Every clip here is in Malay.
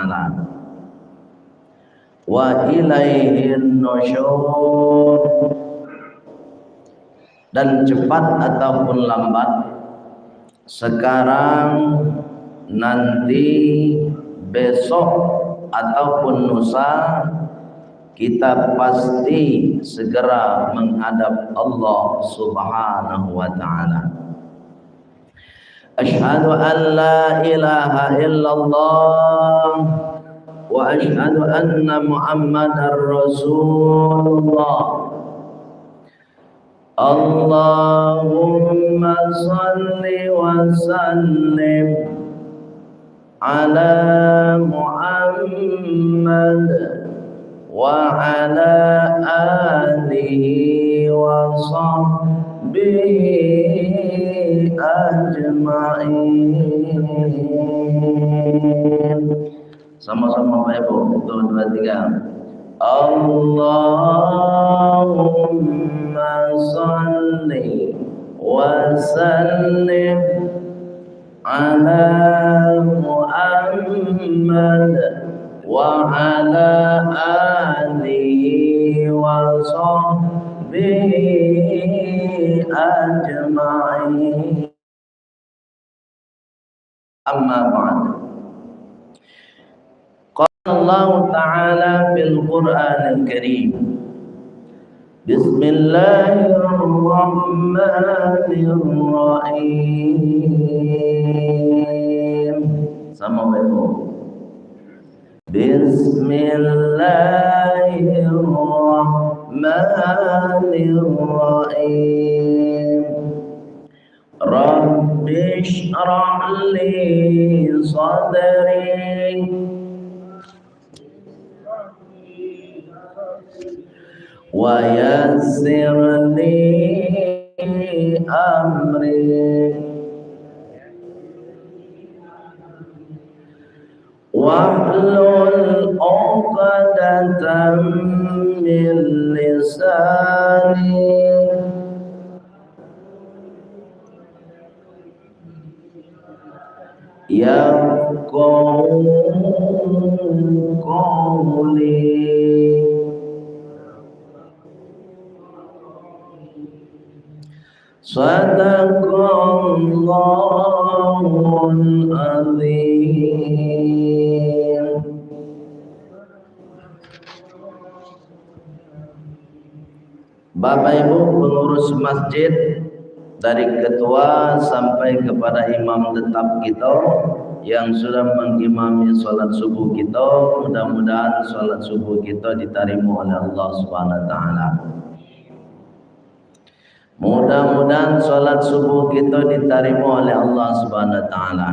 ta'ala. Wa ilaihin nusyur, dan cepat ataupun lambat, sekarang, nanti, besok ataupun lusa, kita pasti segera menghadap Allah Subhanahu wa ta'ala. Asyhadu an la ilaha illallah wa asyhadu anna Muhammadar Rasulullah. Allahumma salli wa sallim ala Muhammad wa ala alihi wa sahbihi ajma'in. Sama-sama Bapak Ibu. 1, 2, 3. Allahumma salli wa sallim ala Muhammad wa ala alihi wa sahbihi ajma'in. Amma ba'd. Qala Allah Ta'ala fil Qur'anil Karim, Bismillahirrahmanirrahim. Sama Ibu. Bismillahirrahmanirrahim. Rabbi shrah li sadri wa yassir li amri wahlul 'uqdatam min lisani yafqahu qawli. Sadaqallahul azim. Bapak Ibu pengurus masjid, dari ketua sampai kepada imam tetap kita yang sudah mengimami salat subuh kita, mudah-mudahan salat subuh kita diterima oleh Allah Subhanahu wa taala. Mudah-mudahan salat subuh kita diterima oleh Allah Subhanahu wa taala.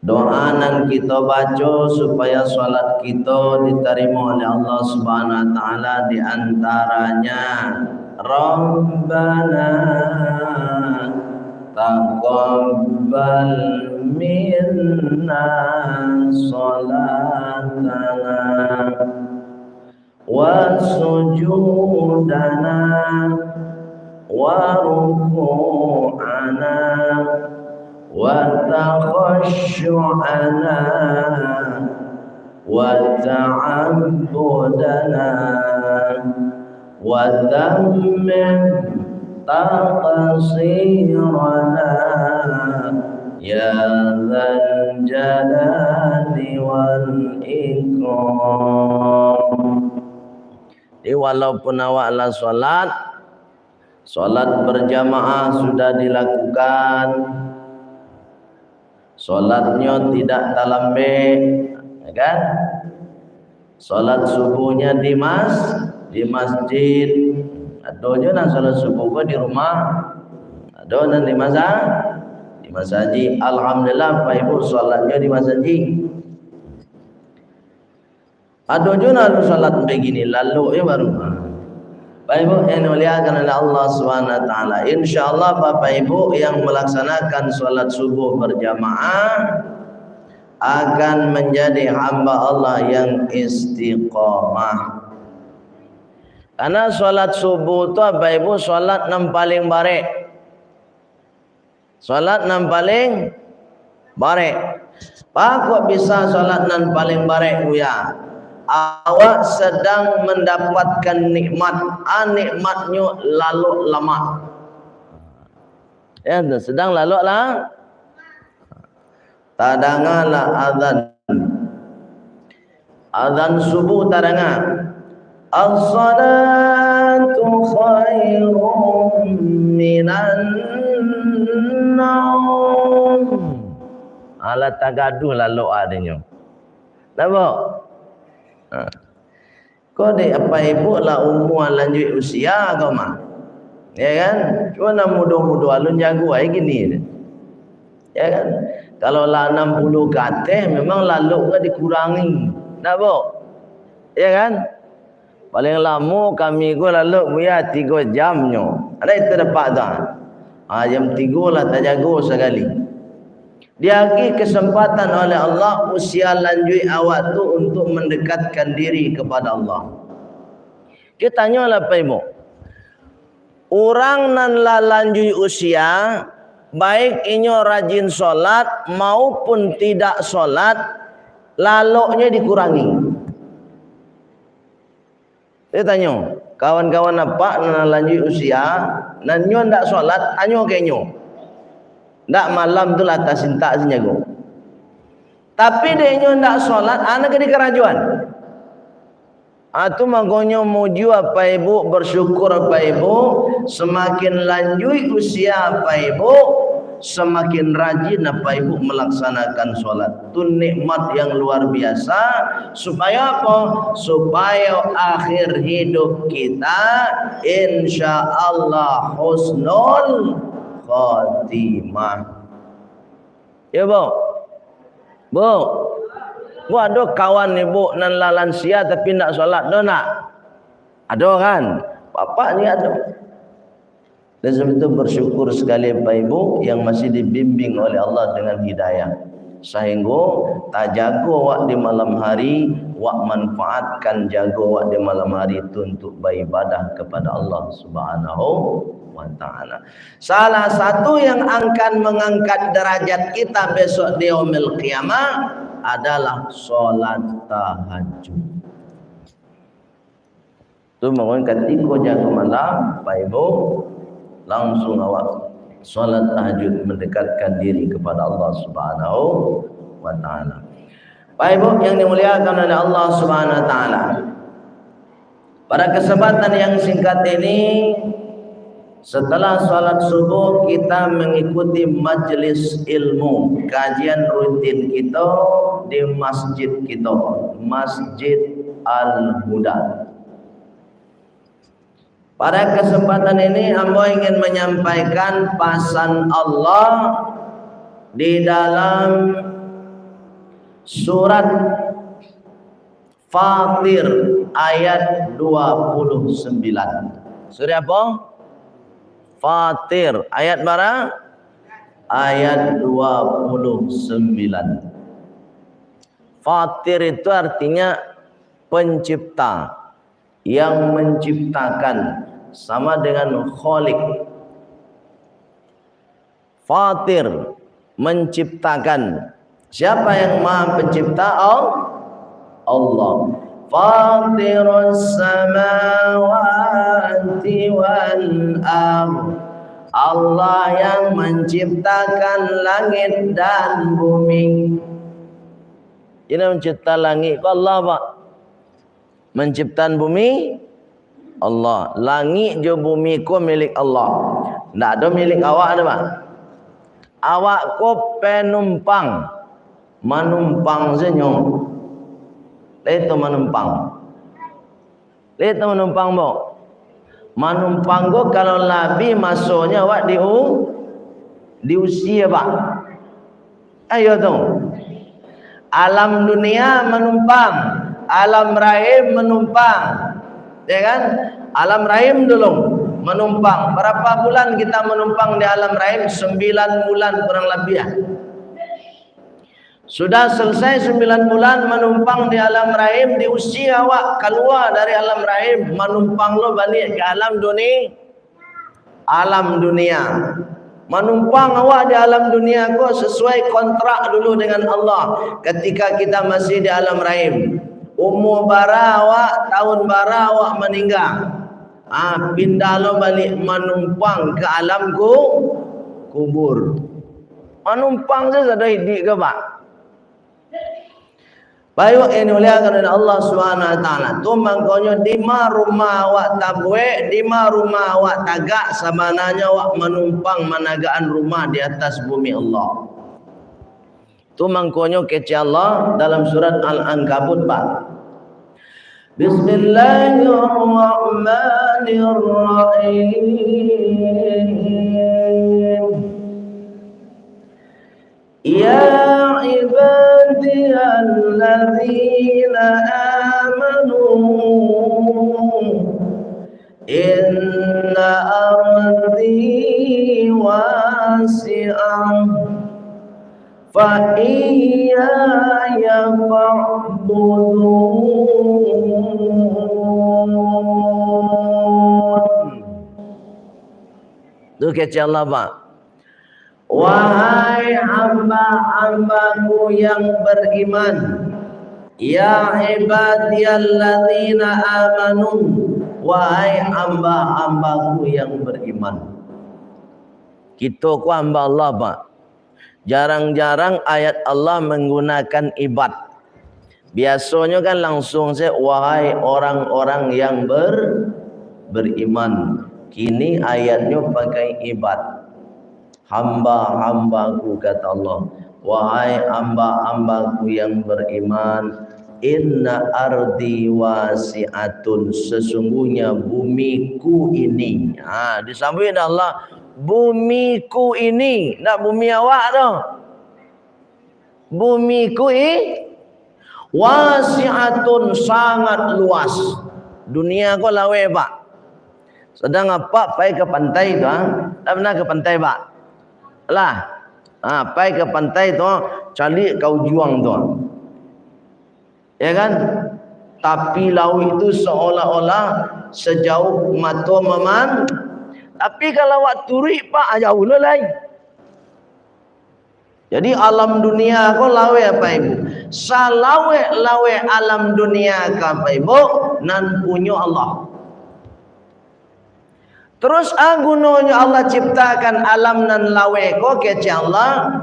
Doa yang kita baca supaya salat kita diterima oleh Allah Subhanahu wa taala, di antaranya Rabbana taqabbal minna salatana wa sujudana wa ruku'ana wa takhashu'ana wa ta'abbudana wa dhammim taqsirana ya dzal jalali wal ikram. Jadi walaupun awaklah salat berjamaah sudah dilakukan, salatnya tidak talambe, ya kan? Salat subuhnya di masjid. Ada nak salat subuh di rumah, ada nan di masjid. Alhamdulillah Pak Ibu salatnya di masjid. Ada juga nak salat begini lalu baru. Bapak Ibu yang dimuliakan oleh Allah Subhanahu wa taala, insyaallah Bapak Ibu yang melaksanakan salat subuh berjamaah akan menjadi hamba Allah yang istiqamah. Karena salat subuh itu Bapak Ibu salat yang paling baik. Salat yang paling barek. Pakok bisa solat nan paling barek buya. Awak sedang mendapatkan nikmat, nikmatnya lalu lama. Ya, sedang lalu lah. Tadangalah azan subuh tadangan. As-salatu khairum minan naum. Ala tagaduh lalu adanya. Napa? Kau dek apa ibu lah umur lanjut usia kau mah. Ya kan? Cuma nak muda-muda alun jago ai gini. Ya kan? Kalau lah 60 ke atas memang lalu kan dikurangi. Napa? Ya kan? Paling lama kami go lalu buya 3 jamnya. Ada itu dapat dah. Jam 3 lah tak jago sekali. Dia bagi kesempatan oleh Allah usia lanjut awak tu untuk mendekatkan diri kepada Allah. Kita tanyalah Pak Ibu. Orang nan la lanjut usia, baik inyo rajin solat maupun tidak solat, laloknya dikurangi. Saya tanya, kawan-kawan apa nan lanjut usia, nan nyo ndak solat, anyo kenyo. Ndak malam tu lah tak sintak senjago. Tapi dia nyo ndak solat, anak di kerajuan. Itu makanya muju apa ibu, bersyukur apa ibu, semakin lanjut usia apa ibu, semakin rajin apa ibu melaksanakan solat. Itu nikmat yang luar biasa. Supaya apa? Supaya akhir hidup kita insya Allah husnul khatimah. Ya bu, bu ada kawan ibu nan lansia tapi nak solat, do nak? Ada kan? Bapak ni ada. Dan sebab itu bersyukur sekali Pak Ibu yang masih dibimbing oleh Allah dengan hidayah. Sehingga tak jaga awak di malam hari, awak manfaatkan jaga awak di malam hari itu untuk beribadah kepada Allah Subhanahu wa ta'ala. Salah satu yang akan mengangkat derajat kita besok di yaumil qiyamah adalah solat tahajud. Itu makanya ketika jaga malam Pak Ibu langsung awak solat tahajud mendekatkan diri kepada Allah Subhanahu wa ta'ala. Pak Ibu yang dimuliakan oleh Allah Subhanahu wa ta'ala, pada kesempatan yang singkat ini, setelah salat subuh kita mengikuti majelis ilmu, kajian rutin kita di masjid kita, Masjid Al-Huda. Pada kesempatan ini hamba ingin menyampaikan pesan Allah di dalam surat Fatir ayat 29. Surah apa? Fatir ayat berapa? Ayat 29. Fatir itu artinya pencipta, yang menciptakan, sama dengan Khaliq. Fatir, menciptakan. Siapa yang Maha Pencipta? Allah. Fatirus samawati wal ardh. Allah yang menciptakan langit dan bumi. Ini mencipta langit Allah, Pak. Menciptakan bumi Allah. Langit je bumi ku milik Allah. Tak ada milik awak ada, Pak. Awak ku penumpang. Manumpang senyum. Itu menumpang. Itu menumpang, Bu. Manumpang go kalau Nabi masuknya awak di usia, Pak. Ayo tu. Alam dunia menumpang, alam rahim menumpang. Ya kan? Alam rahim dulu menumpang. Berapa bulan kita menumpang di alam rahim? 9 bulan kurang lebih ya. Sudah selesai 9 bulan menumpang di alam rahim, di usia awak keluar dari alam rahim, menumpang lo balik ke alam dunia. Alam dunia. Menumpang awak di alam dunia ko sesuai kontrak dulu dengan Allah ketika kita masih di alam rahim. Umur bara awak, tahun bara awak meninggal. Pindah lo balik menumpang ke alam kubur. Menumpang saja dah hidup ke pak. Baik ini muliakan oleh Allah Subhanahu wa taala. Tu mangkonyo di rumah awak tabwe, di rumah awak tagak samananya awak menumpang managaan rumah di atas bumi Allah. Tu mangkonyo kece Allah dalam surat Al-Ankabut pak. Bismillahirrahmanirrahim. Ya ibadiyalladzina amanu inna ardi wasi'ah fa iyaya fa'budun. Itu kece Allah pak. Wahai hamba-hambaku yang beriman, ya ibadiyalladzina amanu, wahai hamba-hambaku yang beriman. Kita ku hamba Allah pak. Jarang-jarang ayat Allah menggunakan ibad. Biasanya kan langsung saya wahai orang-orang yang beriman. Kini ayatnya pakai ibad. Hamba-hambaku kata Allah, wahai hamba-hambaku yang beriman, inna ardi wasi'atun, sesungguhnya bumiku ini. Disambung Allah, bumiku ini, nak bumi awak tu. Bumiku ini wasi'atun, sangat luas. Dunia kau lawe pak. Sedang apa pai ke pantai tu? Tak pernah ke pantai pak? Lah, pai ke pantai tu, cari kau juang tu, ya kan? Tapi laut itu seolah-olah sejauh mata meman. Tapi kalau awak turi pak, jauh lain. Jadi alam dunia kau lawe apa ibu? Salawe alam dunia apa ibu? Nan punya Allah. Terus gunanya Allah ciptakan alam nan lawe ko kece Allah.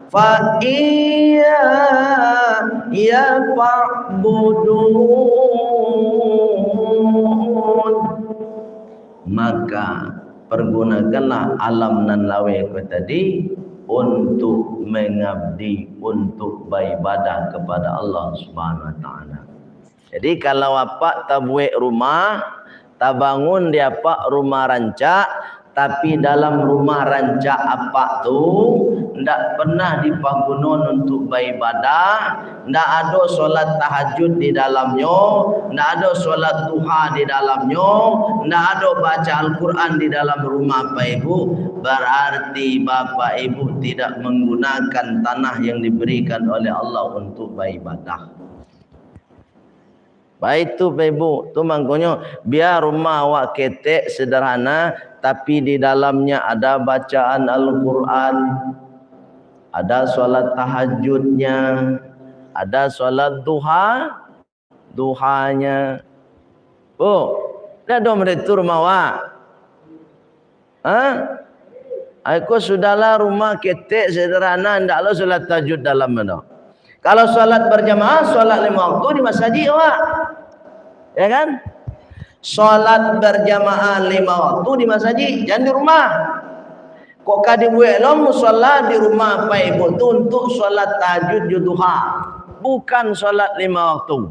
Fa iya ya fa'budun. Maka pergunakanlah alam nan lawe ko tadi untuk mengabdi, untuk beribadah kepada Allah Subhanahu wa taala. Jadi kalau apa tabuik rumah, tak bangun dia apa rumah rancak, tapi dalam rumah rancak apa tu ndak pernah dipagunon untuk beribadah, ndak ada solat tahajud di dalamnya, ndak ada solat duha di dalamnya, ndak ada baca Al-Quran di dalam rumah Bapak Ibu, berarti Bapak Ibu tidak menggunakan tanah yang diberikan oleh Allah untuk beribadah. Baik tu Ibu, tu maknanya biar rumah awak ketek sederhana tapi di dalamnya ada bacaan Al-Quran, ada solat tahajudnya, ada solat duhanya. Dah dong mereka rumah awak. Aku sudahlah rumah ketek sederhana, ndaklah solat tahajud dalam mana. Kalau solat berjamaah, solat 5 waktu di masjid awak. Ya kan? Solat berjamaah 5 waktu di masjid, jangan di rumah. Kok kadi buat lo musola di rumah Pak Ibu tu untuk solat tahajud duha, bukan solat 5 waktu.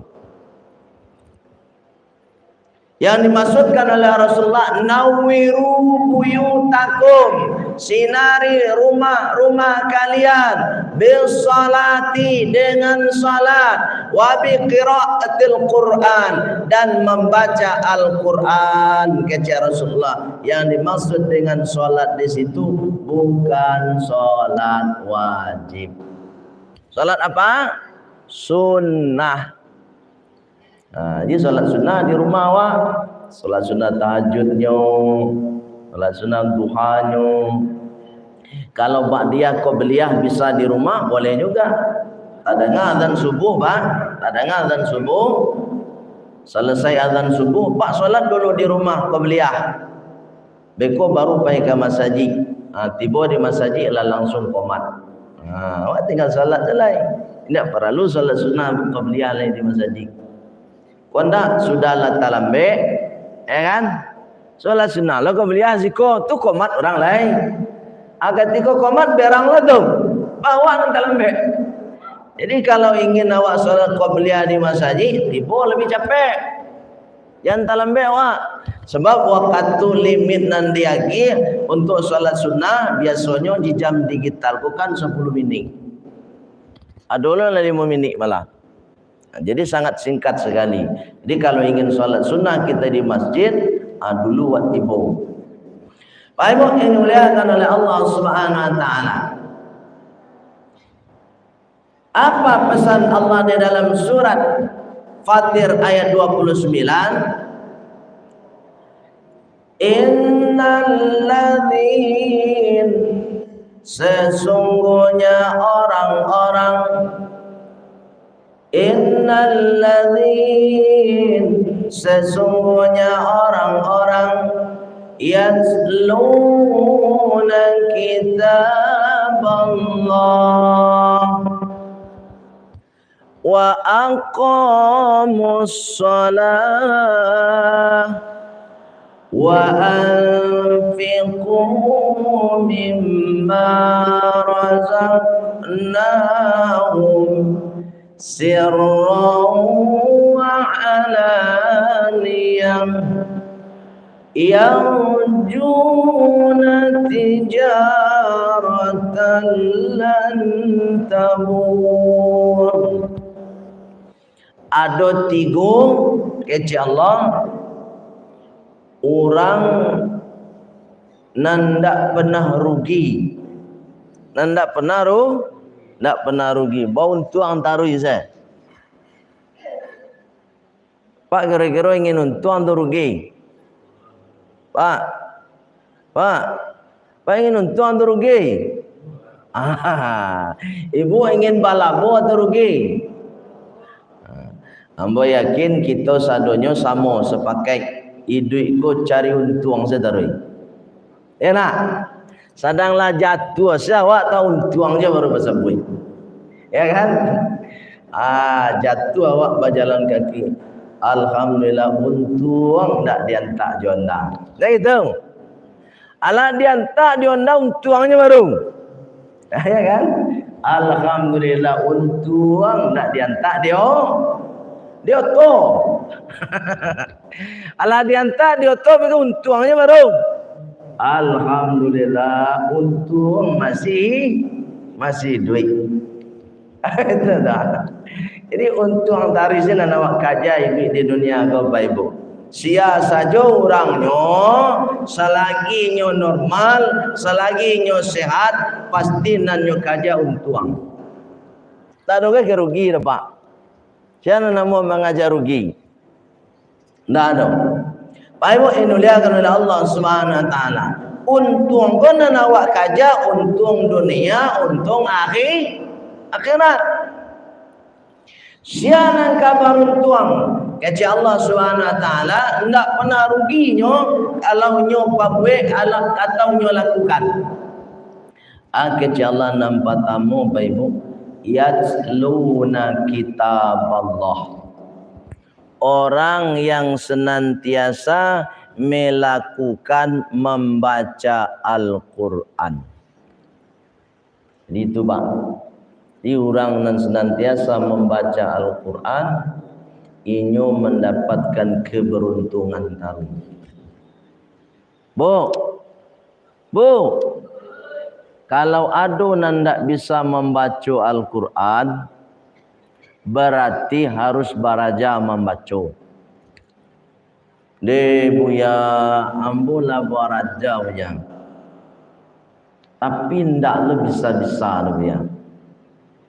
Yang dimaksudkan oleh Rasulullah, nawiru buyutakum, sinari rumah-rumah kalian bil salati, dengan salat, wa bi qiraatil Quran, dan membaca Al-Quran. Kata Rasulullah, yang dimaksud dengan salat di situ bukan salat wajib. Salat apa? Sunnah. Jadi solat sunnah di rumah awak, solat sunnah tahajudnya, solat sunnah duhanya. Kalau ba'diyah qabliyah bisa di rumah boleh juga. Tak dengar azan subuh, Pak. Tak dengar azan subuh. Selesai azan subuh, Pak solat dulu di rumah qabliyah. Beko baru pergi ke masjid. Tiba di masjid lah langsung qomat. Awak tinggal solat je lah. Tidak perlu solat sunnah qabliyah lain di masjid. Kau tak sudahlah talambe, kan? Solat sunnah lah qabliyah ziko tu qomat orang lain. Agar tiko qomat berang lah tu. Bawa nang talambe. Jadi kalau ingin awak solat qabliyah di masjid, tiba lebih capek. Jangan talambe awak. Sebab waktu limit nan diagi untuk solat sunnah biasanya di jam digital kan 10 minit. Adalah 5 minit malah. Jadi sangat singkat sekali. Jadi kalau ingin solat sunnah kita di masjid, dulu waktu tiba. Baik yang dimuliakan oleh Allah Subhanahu Wa Taala. Apa pesan Allah di dalam surat Fatir ayat 29? Innalladzin, sesungguhnya orang-orang, innalladzin, sesungguhnya orang-orang, yatluna kitab Allah wa aqamus shalah wa anfiqu mimma razaqnahum sirran wa alaniyah yarjuna tijaratan lan tabur. Ada 3 kece Allah orang nandak pernah rugi, nandak pernah rugi. Bau tuang taruh saya. Pak kira-kira ingin untung atau rugi? Pak ingin untung atau rugi? Ibu ingin balabo atau rugi? Ambo yakin kita sadonyo sama sepakai hidup ko cari untung sedarui. Ya nak? Sadanglah jatuh siawak tahu untung je baru bersabui. Ya kan? Jatuh awak berjalan kaki. Alhamdulillah untung tak diantak jonda. Dah gitu. Alah diantak jonda untungnya baru. Ya kan? Alhamdulillah untung tak diantak dia to. Alah diantak dia to bagi untungnya baru. Alhamdulillah untung masih duit. Itu dah. Jadi untung dari sini awak kaja ibu di dunia kau Ibu. Sia saja orangnya selagi nyo normal, selagi nyo sehat, pasti nanyo kaja untung. Tak ada ke rugi dah Pak. Siapa nama mengajar rugi? Tak ada. Pak Ibu dimuliakan oleh Allah Subhanahu Wa Taala. Untung kau nan awak kaja untung dunia, untung akhirat. Sianan kabar untung kece Allah Subhanahu Wa Taala tidak pernah ruginya kalau nyo pabwe atau nyo lakukan. Kece Allah nampak tamu Ibu yatluna kitab Allah, orang yang senantiasa melakukan membaca Al-Quran. Jadi itu Pak. Di orang yang senantiasa membaca Al-Quran, inyo mendapatkan keberuntungan tadi. Bu, kalau ada nandak bisa membaca Al-Quran, berarti harus baraja membaca. Buya, ambola baraja buya. Tapi ndak le bisa-bisa buya.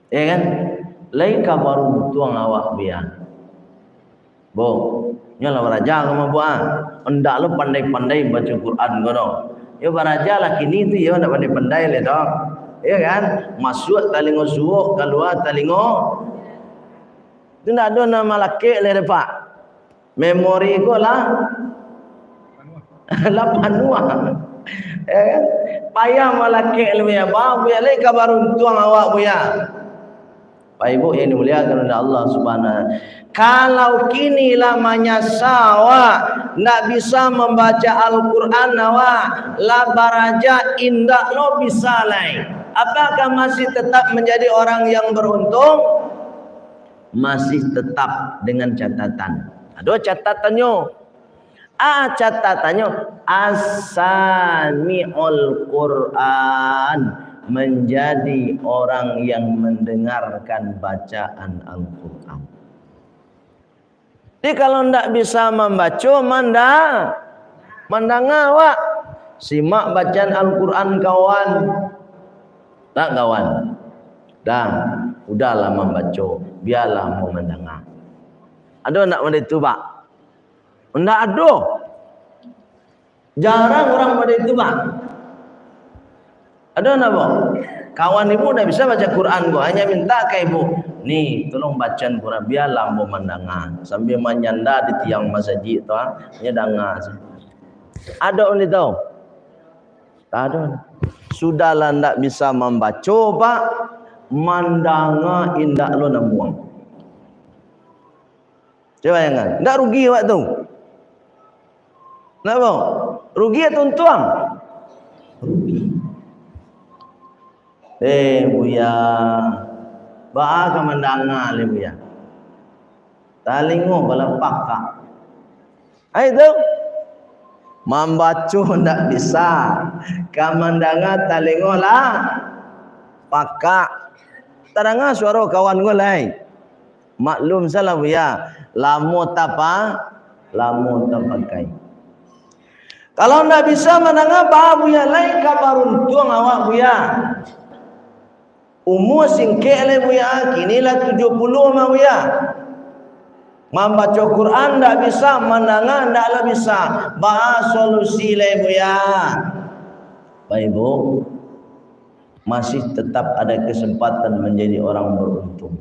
Ya kan? Lain kabar tuang awak buya. Bo, nyala baraja kamu buah. Ndak le pandai-pandai baca Quran kono. Yo baraja lah kini tu yo nak pandai-pandai le dok. Ya kan? Masuk talingo suuk, keluar talingo. Tu nak ada nama laki le pak. Memori ko lah. Lah panua. Ya kan? Payah malaki le ya. Ba buya le kabar untung awak buya. Pak Ibu yang dimuliakan oleh Allah Subhanahu. Kalau kini lamanya sawa nak bisa membaca Al-Quran awak la baraja indah lo bisa lain. Apakah masih tetap menjadi orang yang beruntung? Masih tetap dengan catatan. Ada catatannya. Catatannya as-sami'ul Quran, menjadi orang yang mendengarkan bacaan Al-Quran. Jadi kalau tidak bisa membaca, mandang awak. Simak bacaan Al-Quran kawan. Tak kawan? Dah, udahlah membaca. Biarlah mau mendengar. Ada nak pada itu pak? Tidak ada. Jarang orang pada itu pak. Ada apa? Kawan ibu dah bisa baca Quran kok, hanya minta ke ibu, nih tolong bacaan Quran biarlah mau mendengar sambil menyanda di tiang masjid tu hanya dengar. Ada orang tahu? Tak ada. Sudahlah ndak bisa membaca pak, mandanga indak lo namuang. Coba jangan, ndak rugi awak tu. Kenapa? Rugi atau untung? Rugi. Buya, ba'a ka mandanga le buya. Talingo balapak ka. Ai tu. Membaca ndak bisa. Ka mandanga talingo lah pakak. Taranga suara kawan go lai. Maklum salah buya. Lamu tapa? Lamu tapakai. Kalau ndak bisa mandanga ba buya lai ka baruntung awak buya. Umur singkek le buya, kinilah 70 mah buya. Membaca Quran tak bisa, mendengar taklah bisa. Bahas solusi le buya. Baik ibu, masih tetap ada kesempatan menjadi orang beruntung.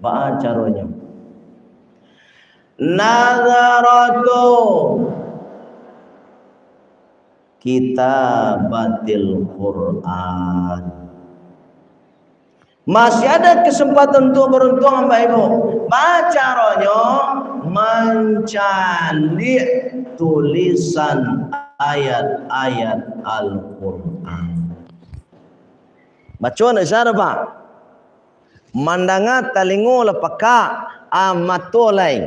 Bahas caranya. Nazaratu kitabatil Quran. Masih ada kesempatan untuk beruntung Bapak Ibu. Caranya mencari tulisan ayat-ayat Al-Quran. Baca nak cara Pak. Mandangat talingo lepaka amatolai.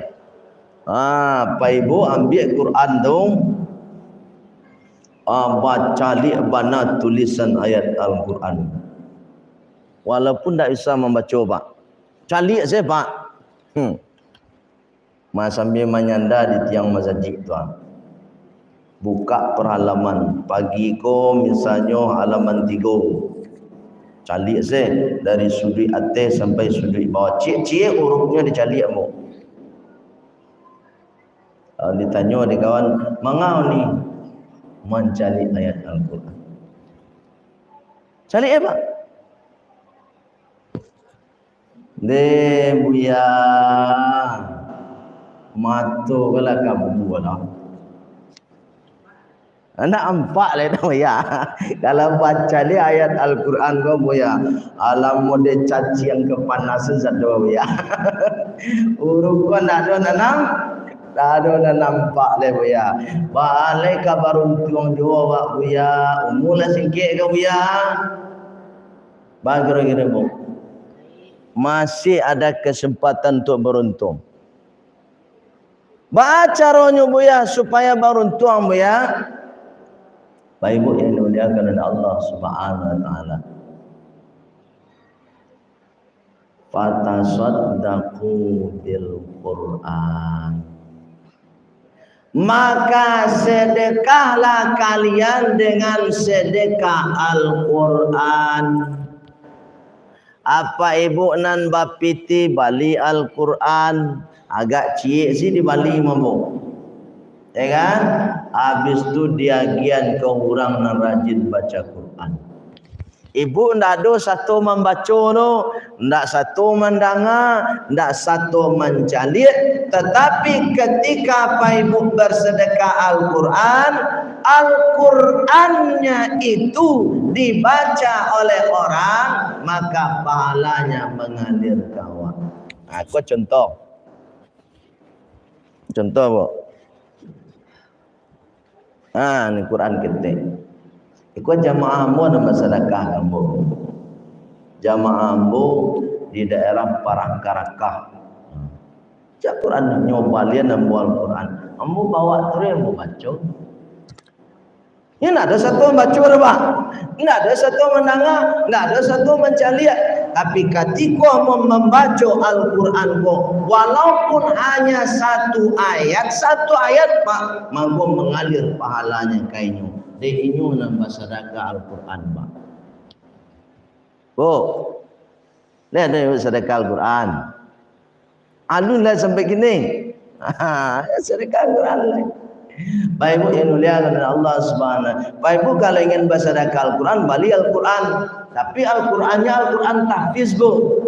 Bapak Ibu ambil Quran tu. Baca li bana tulisan ayat Al-Quran. Walaupun tak bisa membaca pak, calik saya pak. Sambil menyanda di tiang masjid tu. Buka perhalaman pagi ko misalnya halaman 3. Calik saya dari sudut atas sampai sudut bawah. Cik hurufnya dicalik mu. Ditanya di kawan, mengau ni mencari ayat Al-Quran. Calik pak. Buya matu kala kamu lah. Anak empat le dah buya. Kalau baca ni ayat Al-Quran kau buya, alam mode caci yang kepanasan satu buya. Uruk kau nak ada nanam, tak ada nampak le buya. Balik kabar untung jua pak buya. Umur lah singkit kau buya. Bagaimana kira bu? Masih ada kesempatan untuk beruntung. Baca caranya buya supaya beruntung buya. Baik ibu yang dimuliakan oleh Allah Subhanahu wa taala. Fatasaddaqu bil Quran. Maka sedekahlah kalian dengan sedekah Al-Quran. Apa ibu nan bapiti bali Al-Quran agak cik si di bali mampu. Ya kan? Habis tu dia gian ke orang yang rajin baca Quran. Ibu ndak ada satu membaca tu, ndak satu mendengar, ndak satu mencalik, tetapi ketika apa ibu bersedekah Al-Quran, Al-Qurannya itu dibaca oleh orang, maka pahalanya mengalir kawan. Aku contoh, bu. Ini Quran kita. Ikut jamaah ambo nama sedekah ambo. Jamaah ambo di daerah Parangkarakah. Cak Quran nyobalian ambo Al-Quran. Ambo bawa terus ambo baca. Ya ada satu membaca Pak. Enggak ada satu mendengar, enggak ada satu mencaliak. Tapi ketika membaca Al-Quran walaupun hanya satu ayat Pak, mampu mengalir pahalanya kayaknya. Dia inyu nambah sedekah Al-Quran Pak. Bu, lihat deh sedekah Al-Quran. Alun lah sampai gini. Sedekah Al-Quran lah. Baik ibu yang mulia oleh Allah Subhanahu. Baik ibu kalau ingin bersedekah Al-Quran, bali Al-Quran. Tapi Al-Qurannya Al-Quran tahfiz bu.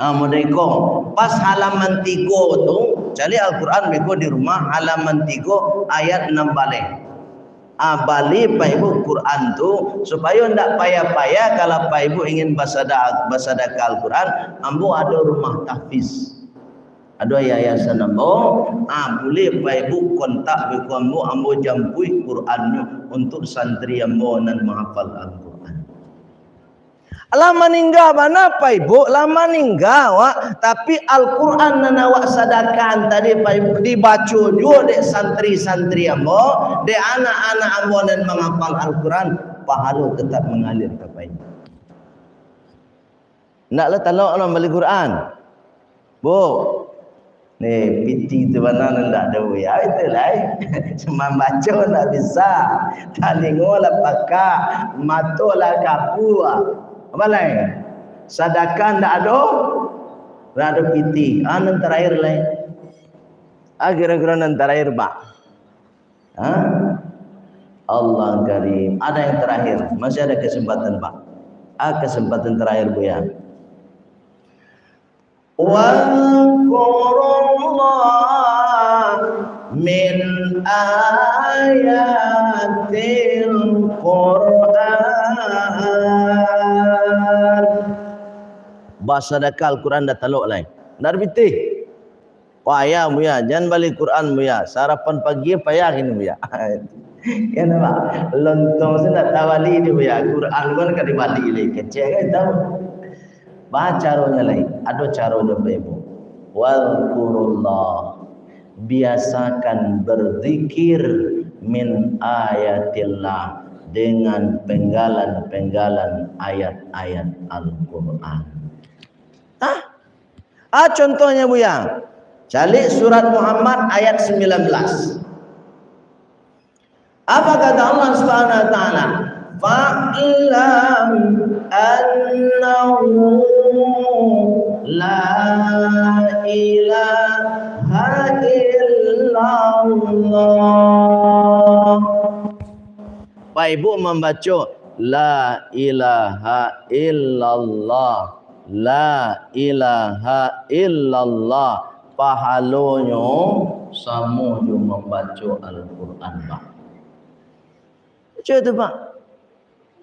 Mereka pas halaman 3 tu, cari Al-Quran mereka di rumah halaman 3 ayat 6 balik. Bali Pak Ibu Quran tu supaya ndak payah-payah kalau Pak Ibu ingin bersedekah Al-Quran, ambo ada rumah tahfiz. Ada yayasan ambo, boleh Pak Ibu kontak dengan ambo jampui Qurannya untuk santri ambo nan menghafal Al-Quran. Lama ninggal mana Pak Ibu? Lama ninggal wak. Tapi Al-Quran nan awak sadakan tadi Pak Ibu dibaca juga dek santri-santri ambo, dek anak-anak ambo nan menghafal Al-Quran, pahala tetap mengalir ke Pak Ibu. Naklah talak orang beli Quran. Bu, ni piti tu mana ndak ada ya itulah. Cuma baca nak bisa. Talingolah pakak, matolah kapu. Apa lain? Sedekah ndak ada. Ndak ada piti. Nan terakhir lain. Kira-kira nan terakhir Pak. Allah Karim. Ada yang terakhir. Masih ada kesempatan Pak. Kesempatan terakhir Bu ya. Wadhkurullah min ayatil Quran. Bahasa dakal Quran dah taluk lain. Dar bitih. Payah mu ya, jangan balik Quran mu ya. Sarapan pagi payah ini mu ya. Ya nama. Lontong sudah tawali ni mu ya. Quran kan kan dibalik lagi. Kecil kan tahu. Baca caranya lain. Ada caranya Bapak Ibu. Wadhkurullah. Biasakan berzikir min ayatillah dengan penggalan-penggalan ayat-ayat Al-Quran. Contohnya Bu ya. Calik surat Muhammad ayat 19. Apa kata Allah Subhanahu wa taala? Fa'lam annahu la ilaha illallah. Pak Ibu membaca la ilaha illallah. La ilaha illallah. Pahalanya sama je membaca Al-Quran Pak. Baca tu Pak.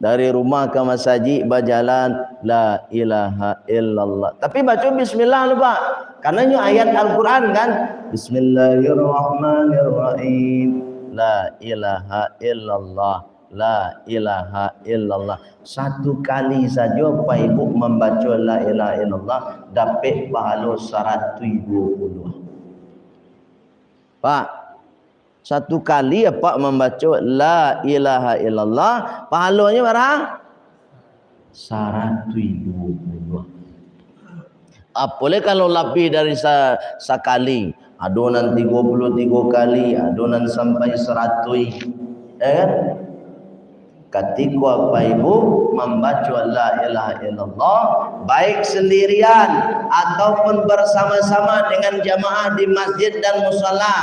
Dari rumah ke masjid berjalan la ilaha illallah. Tapi baca bismillah lu Pak. Karena ini ayat Al-Quran kan. Bismillahirrahmanirrahim. La ilaha illallah. La ilaha illallah. Satu kali saja Pak Ibu membaca la ilaha illallah dapat pahala 120. Pak, satu kali apa membaca la ilaha illallah pahalanya berapa? 120. Apalagi kalau lebih dari sekali, adonan 33 kali, adonan sampai 100. Kan? Ketika Bapak Ibu membaca la ilaha illallah baik sendirian ataupun bersama-sama dengan jamaah di masjid dan musala,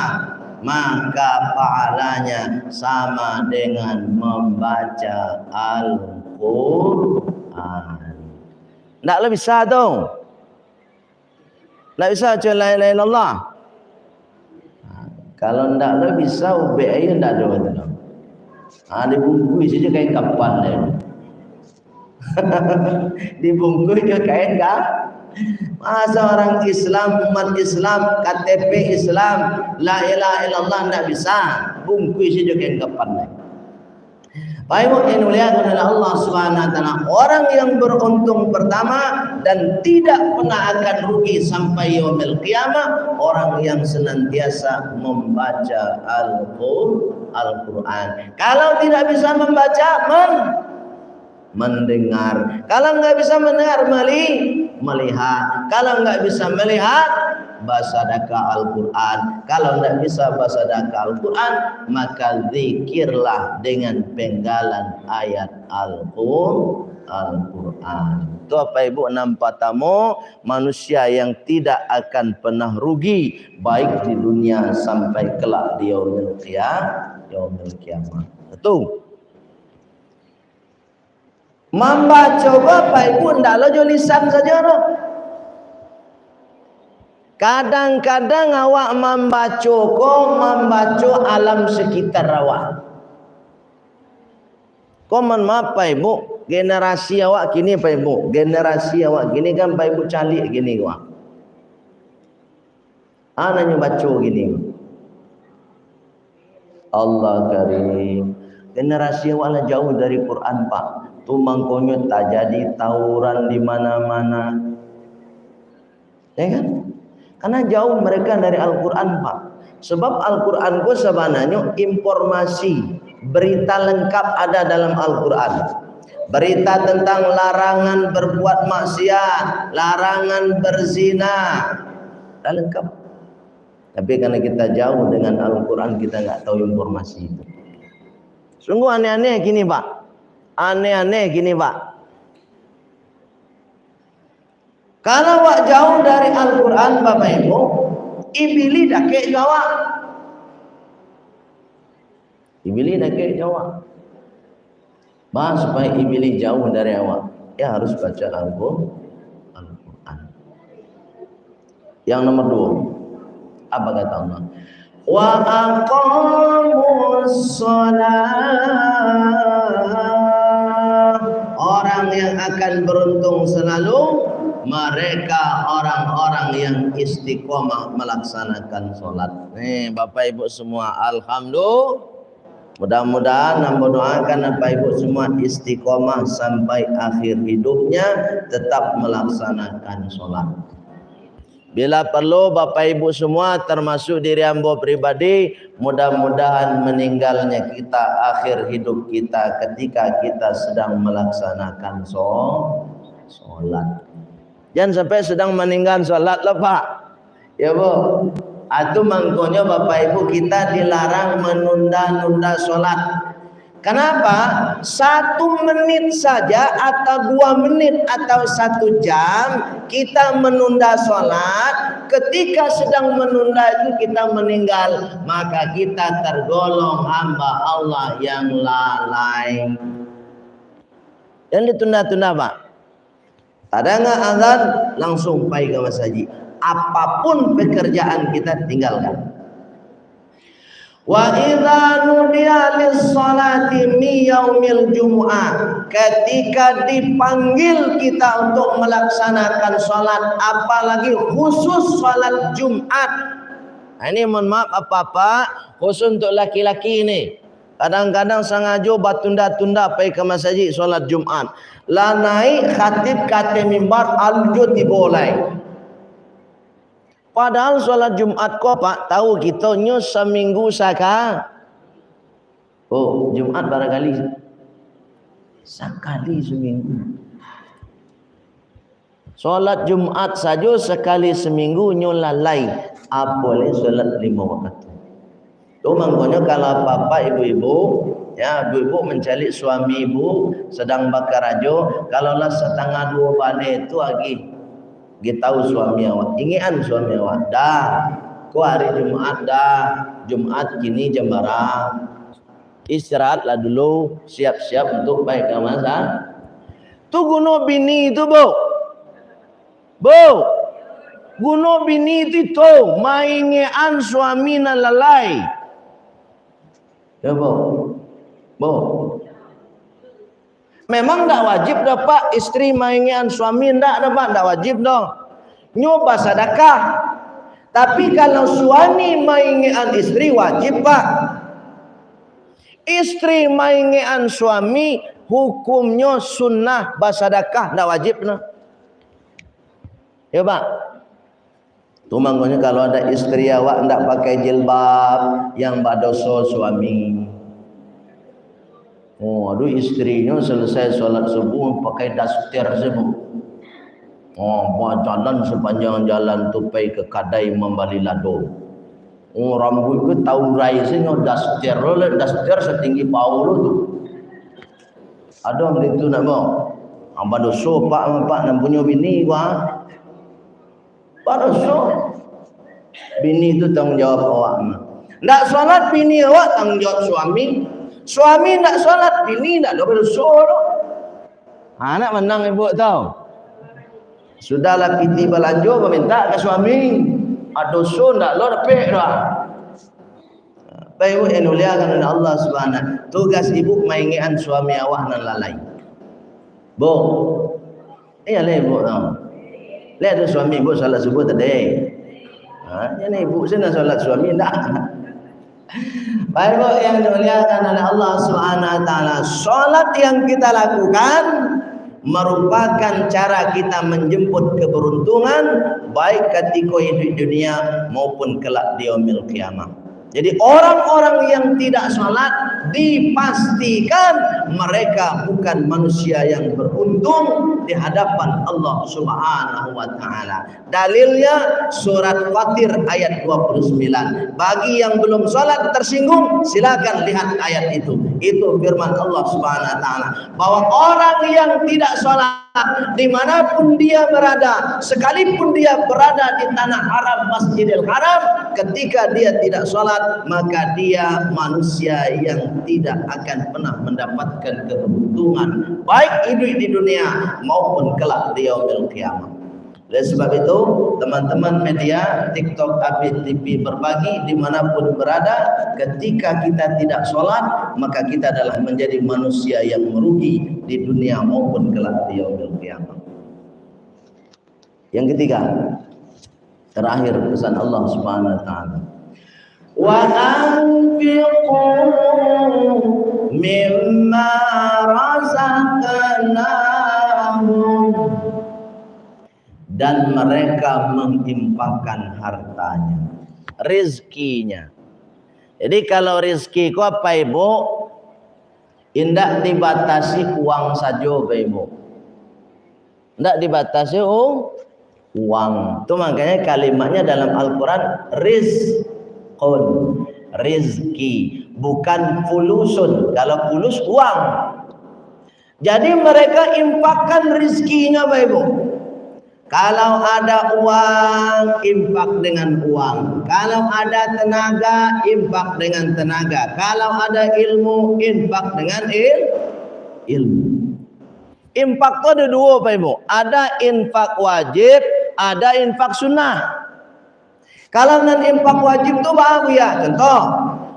maka pahalanya sama dengan membaca Al-Quran. Taklah bisa tu. Tak bisa baca la ilaha illallah. Kalau taklah bisa ubek aja tak ada betul. Dibungkus saja kain kapal dia. Dibungkus je kain kapal. Masa orang Islam, umat Islam, KTP Islam, la ilaha illallah tak bisa. Bungkus saja kain kapal dia. Baik yang dimuliakan oleh Allah Subhanahu wa taala, orang yang beruntung pertama dan tidak pernah akan rugi sampai yaumil qiyamah, orang yang senantiasa membaca Al-Quran. Kalau tidak bisa membaca, mendengar. Kalau enggak bisa mendengar, melihat. Kalau enggak bisa melihat, basadaka Al-Quran. Kalau enggak bisa basadaka Al-Quran, maka zikirlah dengan penggalan ayat Al-Quran. Itu apa ibu nampak tamu manusia yang tidak akan pernah rugi baik di dunia sampai kelak di yaumil qiyamah. Betul. Membaca apa ibu ndaklah jo lisan saja no. Kadang-kadang awak membaca alam sekitar awak. Komen apa ibu? Generasi awak kini apa ibu? Generasi awak kini kan pak ibu calik gini awak. Anaknya baca gini. Allah karim. Generasi awak lah jauh dari Quran pak. Tu mangkonyo tak jadi tawuran di mana-mana. Ya kan? Karena jauh mereka dari Al-Quran pak. Sebab Al-Quran ku sebenarnya informasi, berita lengkap ada dalam Al-Quran. Berita tentang larangan berbuat maksiat, larangan berzina, dah lengkap. Tapi karena kita jauh dengan Al-Quran, kita nggak tahu informasi itu. Sungguh aneh-aneh gini pak. Aneh-aneh gini pak. Kalau awak jauh dari Al-Quran Bapak Ibu, ibili dakek jawab. Ibili dakek jawab. Bah supaya ibili jauh dari awak, ya harus baca Al-Quran. Yang nomor 2, apa kata Allah? Wa aqamus shalah. Orang yang akan beruntung selalu mereka orang-orang yang istiqomah melaksanakan sholat. Nih Bapak Ibu semua, alhamdulillah. Mudah-mudahan hamba doakan Bapak Ibu semua istiqomah sampai akhir hidupnya tetap melaksanakan sholat. Bila perlu Bapak Ibu semua termasuk diri hamba pribadi, mudah-mudahan meninggalnya kita akhir hidup kita ketika kita sedang melaksanakan sholat. Jangan sampai sedang meninggal sholat lah Pak. Ya Bu. Itu mangkonya Bapak Ibu kita dilarang menunda-nunda sholat. Kenapa? 1 menit saja atau 2 menit atau 1 jam kita menunda sholat. Ketika sedang menunda itu kita meninggal, maka kita tergolong hamba Allah yang lalai. Yang ditunda-tunda Pak. Ada nggak azan langsung pergi ke masjid. Apapun pekerjaan kita tinggalkan. Wa idza nudiya lis-salati min yaumil jumu'ah, ketika dipanggil kita untuk melaksanakan salat, apalagi khusus salat Jumat. Nah, ini mohon maaf apa-apa khusus untuk laki-laki ini. Kadang-kadang sengaja batunda-tunda pergi ke masjid salat Jumat. Lah naik khatib kate mimbar aljo diboleh. Padahal sholat Jumat kok Pak, tahu kita nyo seminggu saka. Oh, Jumat barangkali sekali seminggu. Sholat Jumat saja sekali seminggu nyo lalai. Boleh sholat 5 waktu. Tu maknanya kalau bapak ibu-ibu, ya ibu-ibu mencari suami ibu sedang bakar rajo, kalaulah 1:30 balik itu lagi. Kita tahu suami awak, ingian suami awak dah Ku hari Jumat dah. Jumat kini jam berapa? Istirahatlah dulu, siap-siap untuk baik ke masa. Tu guna bini tu, Bu. Guna bini tu maingean suami na lalai. Ya, Bu. Memang tak wajib dapat istri maingean suami, tak wajib dong. Nyoba sedekah. Tapi kalau suami maingean istri wajib, Pak. Istri maingean suami hukumnya sunnah bersedekah, tak wajib nah. Ya, Pak. Tu makanya kalau ada istri awak ndak pakai jilbab, yang berdosa suami. Oh, aduh istrinya selesai sholat subuh pakai daster semua. Oh, buat jalan sepanjang jalan tupai ke kadai membali lado. Oh, rambut ke tahu raisnya daster setinggi paul tu. Ada begitu nak mau. Amba dosa pak nak punya bini gua. Dosa. Bini itu tanggung jawab awak. Ndak solat bini awak tanggung jawab suami. Suami ndak solat bini ndak dosa. Anak menang ibu tahu. Sudahlah piti belanja meminta ke suami. Dosa ndak lo dapat dah. Baik yang muliakan oleh Allah Subhanahu. Tugas ibu maingean suami awak nan lalai. Bu. Iya le ibu tahu. Le ada suami ibu salat subuh tadi. Jadi ibu saya nak solat suami tak. Baik yang dimuliakan oleh Allah Subhanahu Wa Taala, solat yang kita lakukan merupakan cara kita menjemput keberuntungan baik ketika hidup dunia maupun kelak di yaumil qiyamah. Jadi orang-orang yang tidak sholat dipastikan mereka bukan manusia yang beruntung di hadapan Allah Subhanahu wa taala. Dalilnya surat Fatir ayat 29. Bagi yang belum sholat tersinggung, silakan lihat ayat itu. Itu firman Allah Subhanahu wa taala bahwa orang yang tidak sholat dimanapun dia berada, sekalipun dia berada di tanah haram Masjidil Haram, ketika dia tidak sholat maka dia manusia yang tidak akan pernah mendapatkan keberuntungan baik hidup di dunia maupun kelak di yaumil qiyamah. Oleh sebab itu teman-teman media TikTok Update TV berbagi dimanapun berada, ketika kita tidak sholat maka kita adalah menjadi manusia yang merugi di dunia maupun kelak di yaumil qiyamah. Yang ketiga, terakhir pesan Allah Subhanahu wa taala, wa anfiqu mimma razaqnahum, dan mereka menginfakkan hartanya, rizkinya. Jadi kalau rizki ku apa ibu? Indak dibatasi uang saja ibu. Indak dibatasi uang. Itu makanya kalimatnya dalam Al-Quran rizqun, rizki, bukan fulusun. Kalau fulus uang. Jadi mereka infakkan rizkinya ibu. Kalau ada uang, infak dengan uang. Kalau ada tenaga, infak dengan tenaga. Kalau ada ilmu, infak dengan ilmu. Infak itu ada dua Pak Ibu. Ada infak wajib, ada infak sunnah. Kalau dengan infak wajib itu bagus ya. Contoh,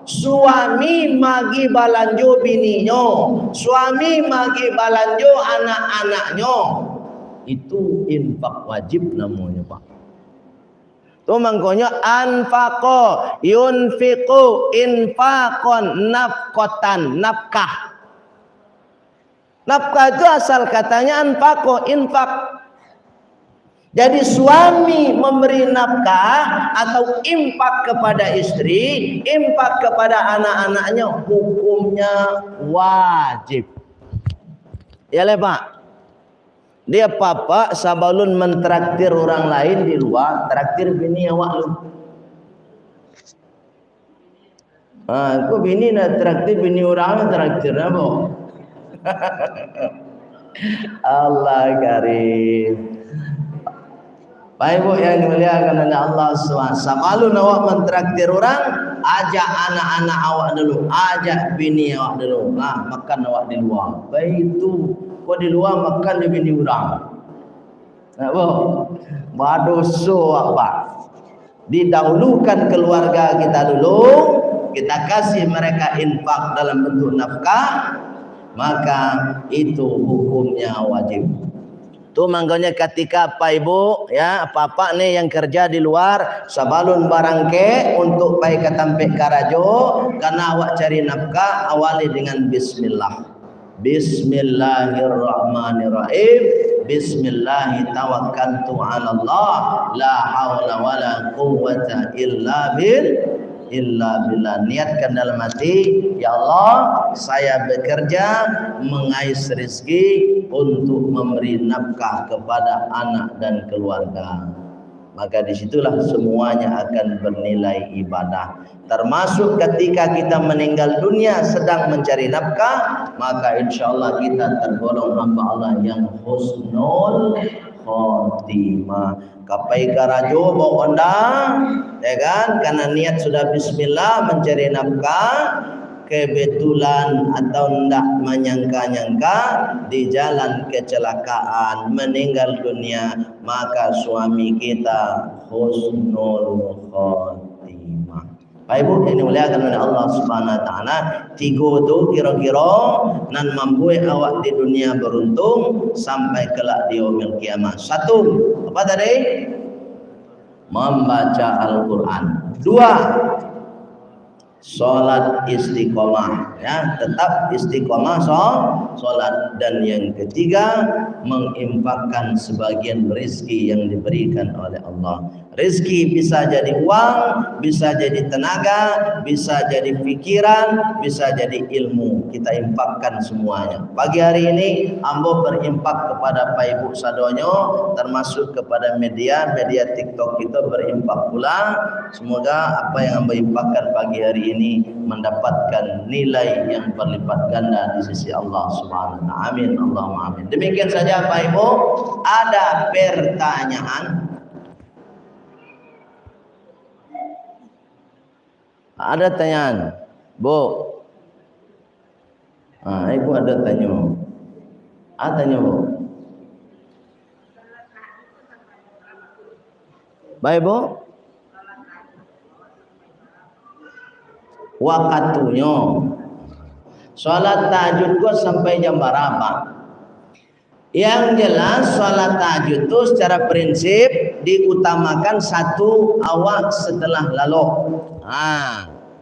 suami magi balanjo bininya, suami magi balanjo anak-anaknya. Itu infak wajib namanya Pak. Itu makanya anfaqo yunfiqu infaqon nafqatan, nafkah. Nafkah itu asal katanya anfaqo, infak. Jadi suami memberi nafkah atau infak kepada istri, infak kepada anak-anaknya, hukumnya wajib. Ya le Pak. Dia papa sabalun mentraktir orang lain di luar, traktir bini awak lu. Aku bini nak traktir bini orang, traktir apa? Allah karim. Bapak Ibu yang dimuliakan oleh Allah SWT, sebelum awak mentraktir orang, ajak anak-anak awak dulu, ajak bini awak dulu. Nah, makan awak di luar. Baik itu, kau di luar makan di bini orang. Nah, badoso apa? Didahulukan keluarga kita dulu, kita kasih mereka infak dalam bentuk nafkah, maka itu hukumnya wajib. Tu makanya ketika Pak Ibu ya apa-apa nih yang kerja di luar sabalun barangke untuk pai ke tampek karajo karena awak cari nafkah awali dengan bismillah. Bismillahirrahmanirrahim. Bismillahi tawakkaltu 'ala Allah la haula wala quwwata illa billah. Niatkan dalam hati, ya Allah, saya bekerja mengais rezeki untuk memberi nafkah kepada anak dan keluarga. Maka disitulah semuanya akan bernilai ibadah. Termasuk ketika kita meninggal dunia sedang mencari nafkah, maka insya Allah kita tergolong hamba Allah yang husnul khotimah. Kapai karajo bawa ondang, ya kan? Karena niat sudah bismillah mencari nafkah, kebetulan atau tidak menyangka-nyangka di jalan kecelakaan meninggal dunia, maka suami kita husnul khotimah. Bapak Ibu ini muliakan oleh Allah Subhanahu wa taala, tiga tu kira-kira nan mampu awak di dunia beruntung sampai kelak di yaumil kiamat. Satu, apa tadi? Membaca Al-Qur'an. Dua, salat istiqomah, ya, tetap istiqomah salat. Dan yang ketiga, menginfakkan sebagian rezeki yang diberikan oleh Allah. Rezeki bisa jadi uang, bisa jadi tenaga, bisa jadi pikiran, bisa jadi ilmu. Kita infakkan semuanya. Pagi hari ini ambo berimpak kepada Pak Ibu sadonyo, termasuk kepada media TikTok kita berimpak pula. Semoga apa yang ambo infakkan pagi hari ini mendapatkan nilai yang berlipat ganda di sisi Allah Subhanahu wa taala. Amin, Allahumma amin. Demikian saja Pak Ibu. Ada pertanyaan? Ada tanyaan, Bu? Ibu ada tanya. Tanya, Bu. Baik, Bu. Waktunya. Salat tahajud gua sampai jam berapa? Yang jelas salat tahajud itu secara prinsip diutamakan satu awak setelah lalu.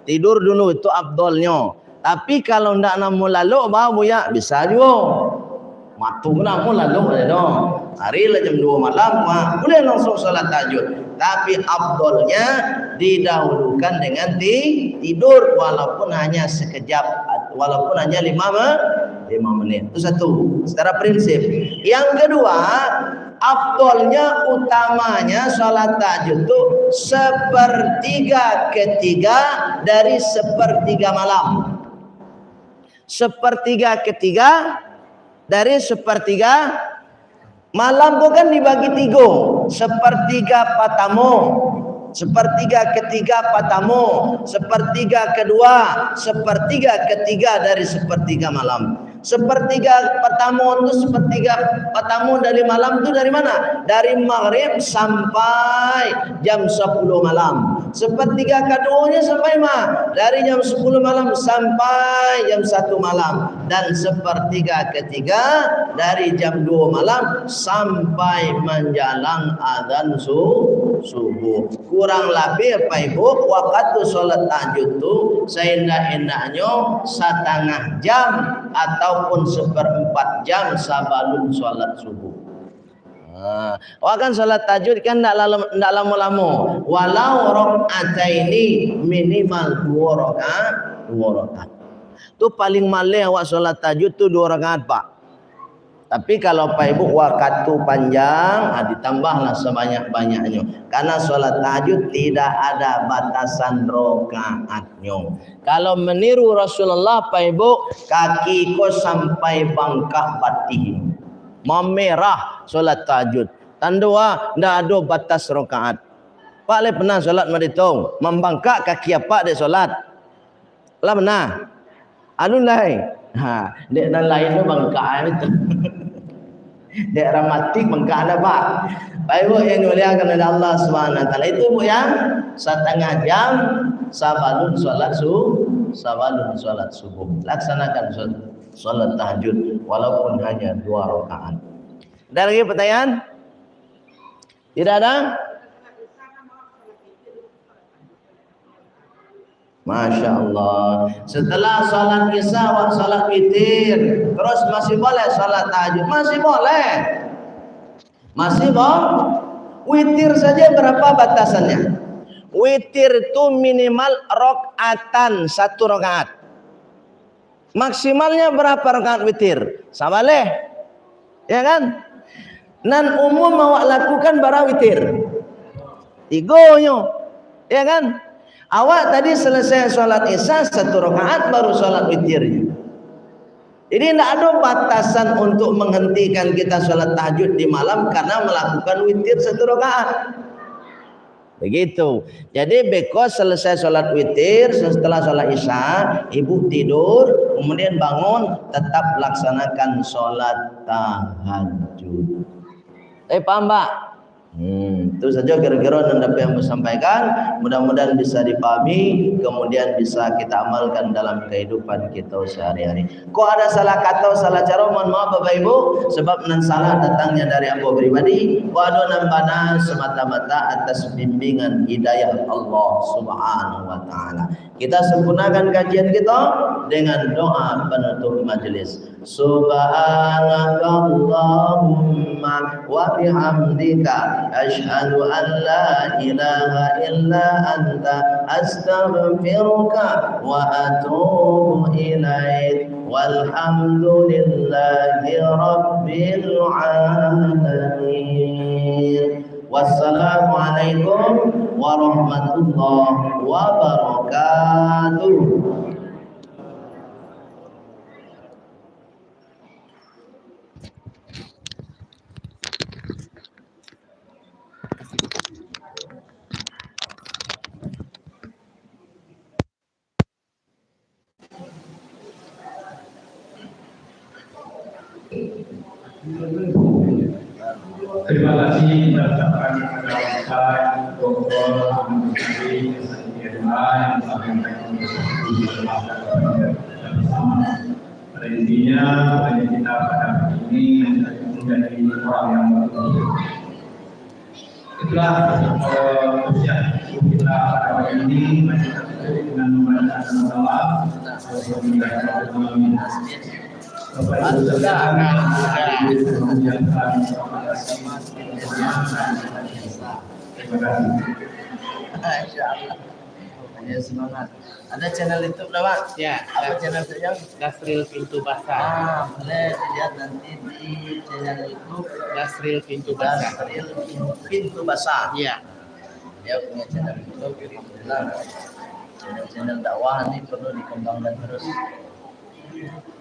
Tidur dulu itu abdolnya. Tapi kalau ndak namu lalu baru ya bisa juga. Matu namu lalu ada. Hari lah jam 2 malam boleh langsung salat tahajud. Tapi abdolnya didahulukan dengan tidur walaupun hanya sekejap, walaupun hanya 5 menit. Itu satu secara prinsip. Yang kedua, afdolnya utamanya salat tahajud itu 1/3 dari 1/3 malam. 1/3 dari 1/3 malam itu kan dibagi 3. 1/3 patamu, 1/3 ketiga patamu, 1/3 kedua, 1/3 ketiga dari 1/3 malam. 1/3 patamu itu 1/3 patamu dari malam itu dari mana? Dari maghrib sampai jam 10 malam. 1/3 keduanya sampai mana? Dari jam 10 malam sampai jam 1 malam. Dan 1/3 ketiga dari jam 2 malam sampai menjelang azan subuh. Kurang lebih Pak Ibu waktu sholat tahajud itu seendak-endaknya 1/2 jam ataupun 1/4 jam sebelum sholat subuh. Kan sholat tahajud kan tidak lama-lama. Walau rakaataini minimal 2 rakaat. Itu paling malih awak sholat tahajud tu 2 rakaat Pak. Tapi kalau Pak Ibu waktu panjang, ditambahlah sebanyak-banyaknya. Karena sholat tahajud tidak ada batasan rakaatnya. Kalau meniru Rasulullah Pak Ibu, kaki ko sampai bangkak batih. Memerah sholat tahajud. Tandua ndak ada batas rakaat. Pak le pernah solat maditung, membangkak kaki apa dek solat. Lah pernah. Anu lain. Ha, dek dan lain tu bangkak itu. Dek ramatik bangkak ada Pak. Baik yang dimuliakan oleh Allah Subhanahu wa taala, itu Bu yang setengah jam sabalun solat subuh. Laksanakan solat tahajud walaupun hanya 2 rakaat. Ada lagi pertanyaan? Tidak ada? Masya Allah. Setelah salat isya wa salat witir, terus masih boleh salat tahajud? Masih boleh. Masih boleh. Witir saja berapa batasannya? Witir itu minimal rakaatan, 1 rakaat. Maksimalnya berapa rakaat witir? Sabaleh. Ya kan? Nan umum awak lakukan bara witir. 3 nyo. Ya kan? Awak tadi selesai sholat isya 1 rakaat baru sholat witirnya. Jadi tidak ada batasan untuk menghentikan kita sholat tahajud di malam karena melakukan witir 1 rakaat. Begitu. Jadi beko selesai sholat witir, setelah sholat isya, ibu tidur, kemudian bangun, tetap laksanakan sholat tahajud. Paham Pak? Itu saja kira-kira yang saya sampaikan. Mudah-mudahan bisa dipahami, kemudian bisa kita amalkan dalam kehidupan kita sehari-hari. Kok ada salah kata, salah cara, mohon maaf Bapak Ibu, sebab nan salah datangnya dari aku pribadi. Wa nambana semata-mata atas bimbingan hidayah Allah Subhanahu wa taala. Kita sempurnakan kajian kita dengan doa penutup majelis. Subhanakallahumma wa bihamdika asyhadu an la ilaha illa anta astaghfiruka wa atubu ilaik. Walhamdulillahi rabbil alamin. Wassalamualaikum warahmatullahi wabarakatuh. Terima kasih ucapkan kepada Ustaz Dr. Menteri yang sampaikan bersama. Pada intinya banyak kita pada hari ini menjadi orang yang baru. Itulah usia kita pada hari ini masih dengan membaca masalah Semangat. Ada channel YouTube dah Pak? Ya, Apa channel saja? Gasril Pintu Basah. Boleh dilihat nanti di channel YouTube Gasril Pintu Basah. Gasril Pintu Basah. Iya. Dia punya channel YouTube. Alhamdulillah. Channel dakwah ini perlu dikembangkan terus.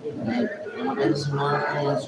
Terima kasih semua.